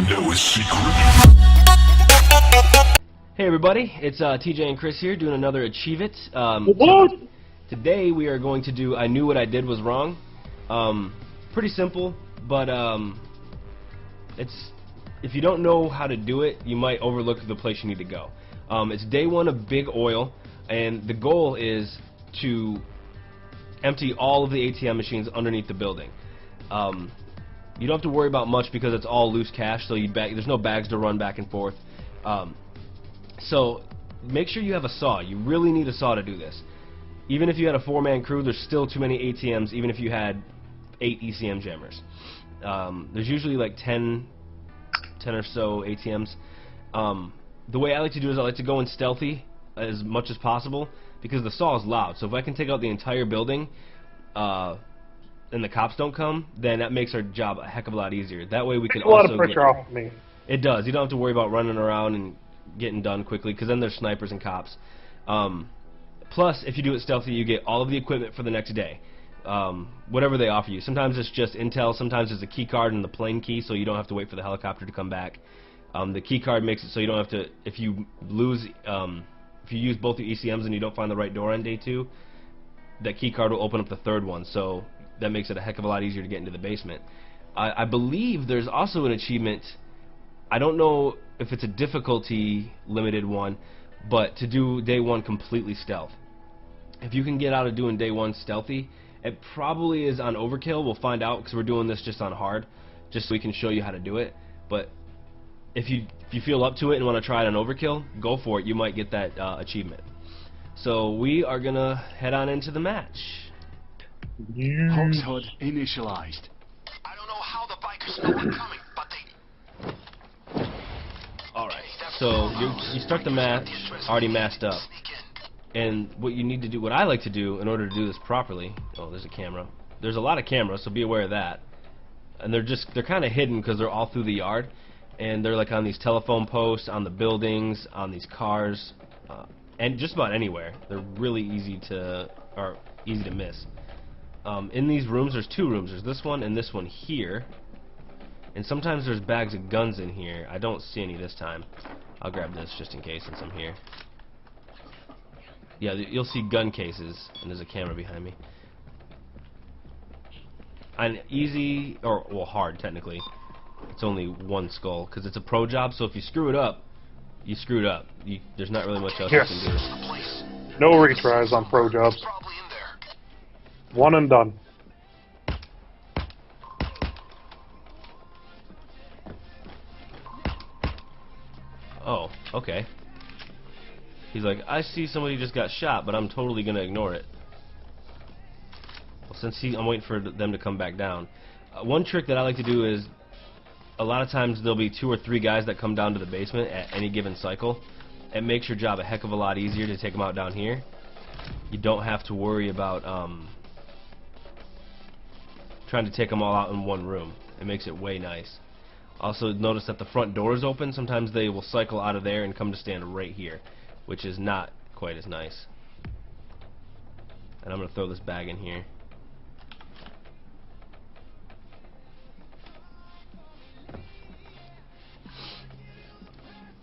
know his secret? Hey everybody, it's TJ and Chris here doing another Achieve It. Today we are going to do I Knew What I Did Was Wrong. Pretty simple, but it's if you don't know how to do it, you might overlook the place you need to go. It's day one of Big Oil, and the goal is to empty all of the ATM machines underneath the building. You don't have to worry about much because it's all loose cash, so there's no bags to run back and forth. So make sure you have a saw. You really need a saw to do this. Even if you had a 4-man crew, there's still too many ATMs, even if you had 8 ECM jammers. There's usually like 10 or so ATMs. The way I like to do is I like to go in stealthy as much as possible because the saw is loud. So if I can take out the entire building and the cops don't come, then that makes our job a heck of a lot easier. That way we can also a lot of pressure off of me. It does. You don't have to worry about running around and getting done quickly because then there's snipers and cops. Plus, if you do it stealthy, you get all of the equipment for the next day. Whatever they offer you. Sometimes it's just intel, sometimes it's a key card and the plane key, so you don't have to wait for the helicopter to come back. The key card makes it so you don't have to, if you use both the ECMs and you don't find the right door on day 2, that key card will open up the third one, so that makes it a heck of a lot easier to get into the basement. I believe there's also an achievement, I don't know if it's a difficulty limited one, but to do day 1 completely stealth. If you can get out of doing day 1 stealthy, it probably is on overkill. We'll find out because we're doing this just on hard, just so we can show you how to do it. But if you feel up to it and want to try it on overkill, go for it. You might get that achievement. So we are gonna head on into the match. Hox HUD initialized. I don't know how the bikers know we're coming, but they... Alright, so you start the match already masked up. And what you need to do, what I like to do in order to do this properly, oh, there's a camera. There's a lot of cameras, so be aware of that. And they're kind of hidden because they're all through the yard. And they're like on these telephone posts, on the buildings, on these cars, and just about anywhere. They're really easy to miss. In these rooms, there's 2 rooms. There's this one and this one here. And sometimes there's bags of guns in here. I don't see any this time. I'll grab this just in case since I'm here. Yeah, you'll see gun cases, and there's a camera behind me. On easy, or well, hard technically, it's only 1 skull because it's a pro job. So if you screw it up, you screwed up. There's not really much else you can do. No retries on pro jobs. 1 and done. Oh, okay. He's like, I see somebody just got shot, but I'm totally gonna ignore it. Well, since I'm waiting for them to come back down. One trick that I like to do is, a lot of times there'll be 2 or 3 guys that come down to the basement at any given cycle. It makes your job a heck of a lot easier to take them out down here. You don't have to worry about trying to take them all out in one room. It makes it way nice. Also notice that the front door is open. Sometimes they will cycle out of there and come to stand right here, which is not quite as nice. And I'm going to throw this bag in here.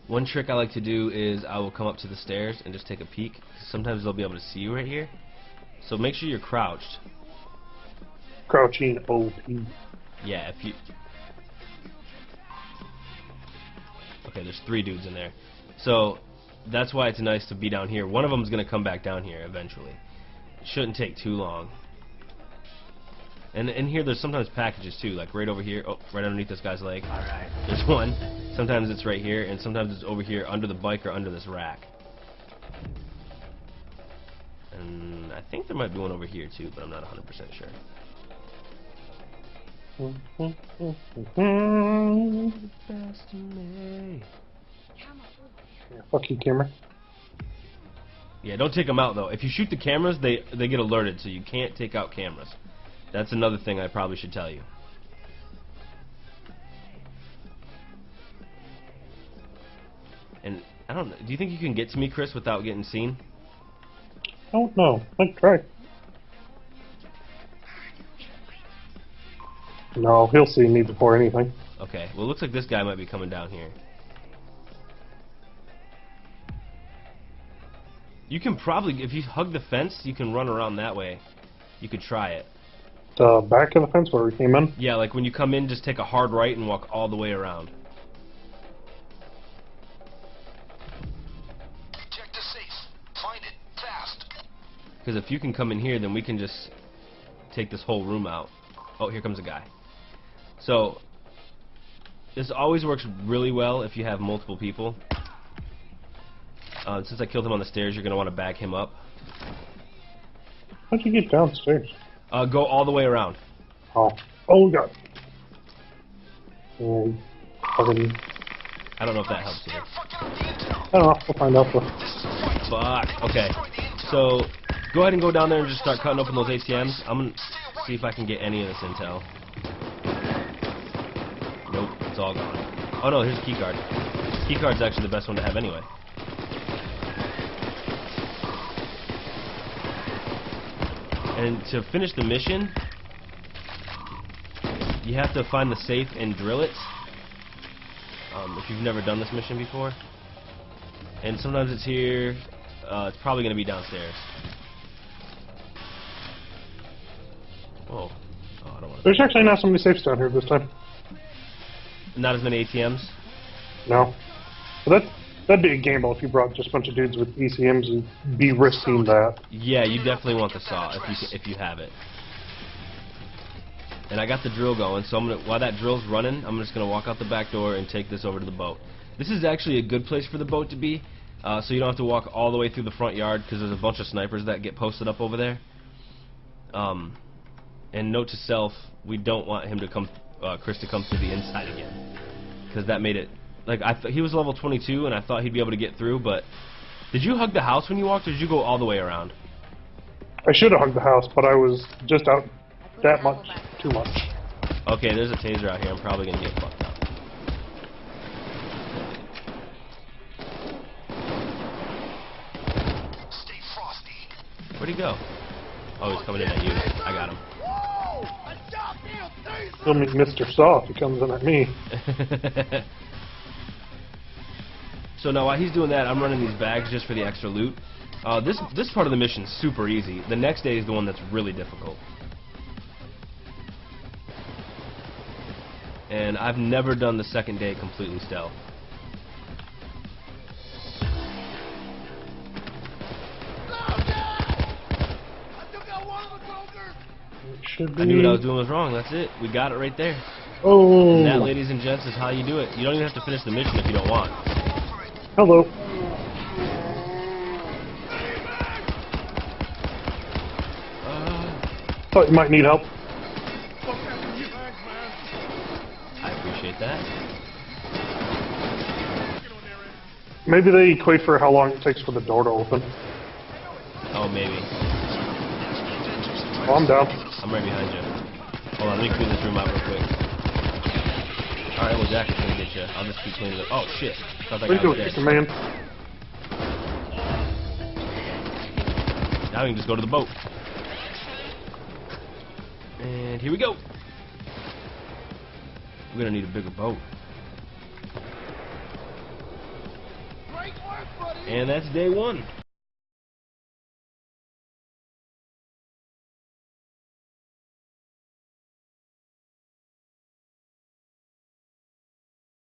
One trick I like to do is I will come up to the stairs and just take a peek. Sometimes they'll be able to see you right here. So make sure you're crouched. Crouching OP. Yeah, if you... Okay, there's 3 dudes in there. So that's why it's nice to be down here. One of them is going to come back down here eventually. It shouldn't take too long. And in here there's sometimes packages too, like right over here. Oh, right underneath this guy's leg. Alright, there's one. Sometimes it's right here, and sometimes it's over here under the bike or under this rack. And I think there might be one over here too, but I'm not 100% sure. Yeah, fuck you, camera. Yeah, don't take them out though. If you shoot the cameras, they get alerted, so you can't take out cameras. That's another thing I probably should tell you. And I don't know. Do you think you can get to me, Chris, without getting seen? I don't know. Let's try. No, he'll see me before anything. Okay. Okay, well, it looks like this guy might be coming down here. You can probably, if you hug the fence, you can run around that way. You could try it. The back of the fence where we came in? Yeah, like when you come in, just take a hard right and walk all the way around. Check the safe. Find it fast. Because if you can come in here, then we can just take this whole room out. Oh, here comes a guy. So, this always works really well if you have multiple people. Since I killed him on the stairs, you're going to want to back him up. How'd you get downstairs? Go all the way around. Oh, God. Fucking, I don't know if that helps you. They're fucking up the intel. I don't know. We'll find out. This is a fight. Fuck. Okay. So, go ahead and go down there and just start cutting open those ATMs. I'm going to see if I can get any of this intel. Nope, it's all gone. Oh no, here's a keycard. Keycard's actually the best one to have anyway. And to finish the mission, you have to find the safe and drill it. If you've never done this mission before. And sometimes it's here. It's probably going to be downstairs. Whoa. Oh, I don't want to. There's actually not so many safes down here this time. Not as many ATMs? No. But that'd be a gamble if you brought just a bunch of dudes with ECMs and be risking that. Yeah, you definitely want the saw if you have it. And I got the drill going, so I'm gonna, while that drill's running, I'm just gonna walk out the back door and take this over to the boat. This is actually a good place for the boat to be, so you don't have to walk all the way through the front yard because there's a bunch of snipers that get posted up over there. And note to self, we don't want him to come, Cris to come through the inside again, because that made it. Like he was level 22, and I thought he'd be able to get through. But did you hug the house when you walked, or did you go all the way around? I should have hugged the house, but I was just out that much, too much. Okay, there's a taser out here. I'm probably gonna get fucked up. Stay frosty. Where'd he go? Oh, he's coming in at you. I got him. He'll meet Mr. Saw if he comes in at me. So now while he's doing that, I'm running these bags just for the extra loot. This part of the mission is super easy. The next day is the one that's really difficult. And I've never done the second day completely stealth. Should be. I knew what I was doing was wrong. That's it. We got it right there. Oh. And that, ladies and gents, is how you do it. You don't even have to finish the mission if you don't want. Hello. Thought you might need help. I appreciate that. Maybe they equate for how long it takes for the door to open. Oh, maybe. Oh, I'm down. I'm right behind you. Hold on, let me clean this room out real quick. Alright, well, Jack is gonna get you. I'll just keep cleaning it. Oh, shit. Thought that What are guy you was doing, dead. chicken man? Now we can just go to the boat. And here we go. We're gonna need a bigger boat. And that's day one.